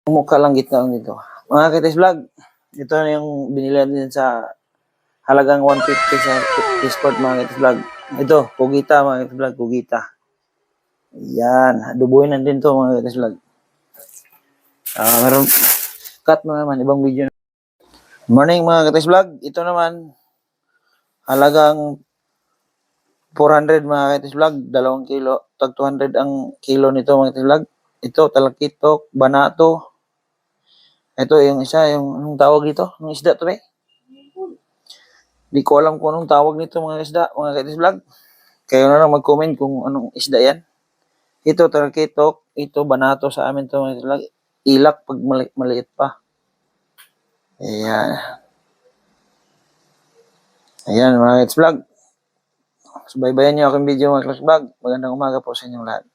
mukha lang gitna lang dito. Mga Kites Vlog, ito na yung binili din sa halagang 150 sa Discord mga Kites Vlog. Ito, kugita mga Kites Vlog, kugita. Yan, dubuhin na din to mga Kites Vlog. Meron, cut mo naman, ibang video. Morning mga Kites Vlog, ito naman, halagang 400 mga Kites Vlog, 2 kilo, tag 200 ang kilo nito mga Kites Vlog. Ito, talakitok, banato. Ito yung isa, yung anong tawag dito? Anong isda to eh? Di ko alam kung anong tawag nito mga isda, mga Kites Vlog. Kayo na lang mag-comment kung anong isda yan. Ito, talakitok. Ito, banato sa amin to mga Kites Vlog. Ilak pag maliit pa. Ayan. Ayan mga Kites Vlog. Subaybayan niyo aking video mga Kites Vlog. Magandang umaga po sa inyong lahat.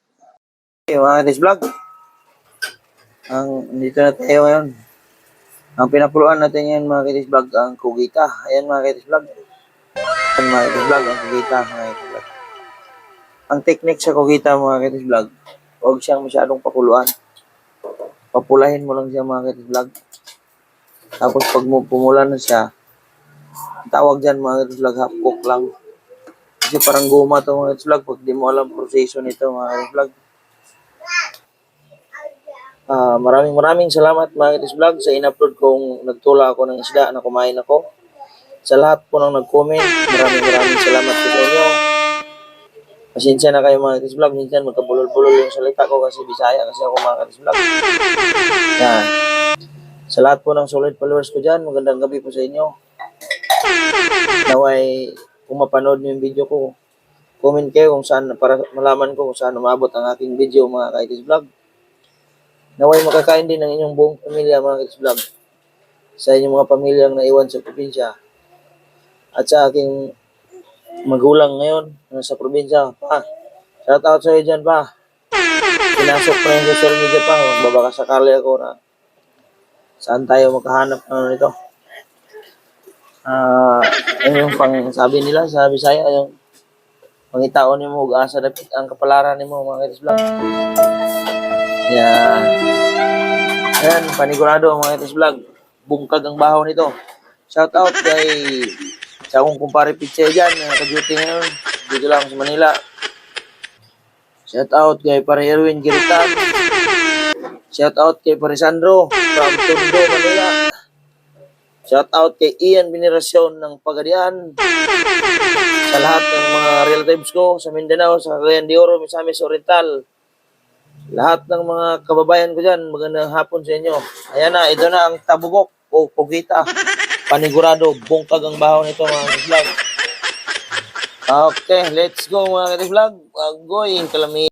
Okay, mga Kites Vlog. Dito na tayo ngayon. Ang pinapuluan natin ngayon mga Kites Vlog, ang kugita. Ayan mga Kites Vlog. Ayan mga Kites Vlog, ang kugita mga Kites Vlog. Ang technique sa kugita mga Kites Vlog, huwag siyang masyadong pakuluan. Papulahin mo lang siya mga Kites Vlog. Tapos pag pumula na siya, tawag dyan mga Kites Vlog, half cook lang. Kasi parang guma ito mga Kites Vlog, pag di mo alam proseso nito mga Kites Vlog. Maraming salamat mga Kites Vlog sa in-upload kong nagtula ako ng isda na kumain ako. Sa lahat po nang nag-comment, maraming salamat po sa inyo. Pasensya na kayo mga Kites Vlog, minsan magkabulol-bulol yung salita ko kasi Bisaya kasi ako mga Kites Vlog. Yan. Sa lahat po ng solid followers ko dyan, magandang gabi po sa inyo. Naway, kung mapanood niyo yung video ko, comment kayo kung saan, para malaman ko kung saan umabot ang aking video mga Kites Vlog. Naway makakain din ng inyong buong pamilya mga Kites Vlog. Sa inyong mga pamilyang naiwan sa probinsya. At sa aking magulang ngayon sa probinsya. Pa, shout out sa iyo dyan pa. Pinasok pa yung social media pa. Magbabaka sakali ako na saan tayo makahanap ng ito. Yung pang sabi nila sa Bisaya, yung pangitaon ni mo, ug-asa dapit ang kapalaran ni mo mga Kites Vlog. Yan. Ayan, panigurado mga Kites Vlog. Bungkag ang bahaw nito. Shout out kay sa akong kumpare Pitsay dyan, naka-duty ngayon. Dito lang sa Manila. Shout out kay Pare Erwin Giritan. Shout out kay Pare Sandro from Tondo, Manila. Shout out kay Ian Veneracion ng Pagadian. Sa lahat ng mga relatives ko sa Mindanao, sa Cagayan de Oro, Misamis Oriental. Lahat ng mga kababayan ko dyan, magandang hapon sa inyo. Ayan na, ito na ang tabugok o kugita. Panigurado, bungkag ang bahaw nito mga Kites Vlog. Okay, let's go mga Kites Vlog. Agoy, kalami.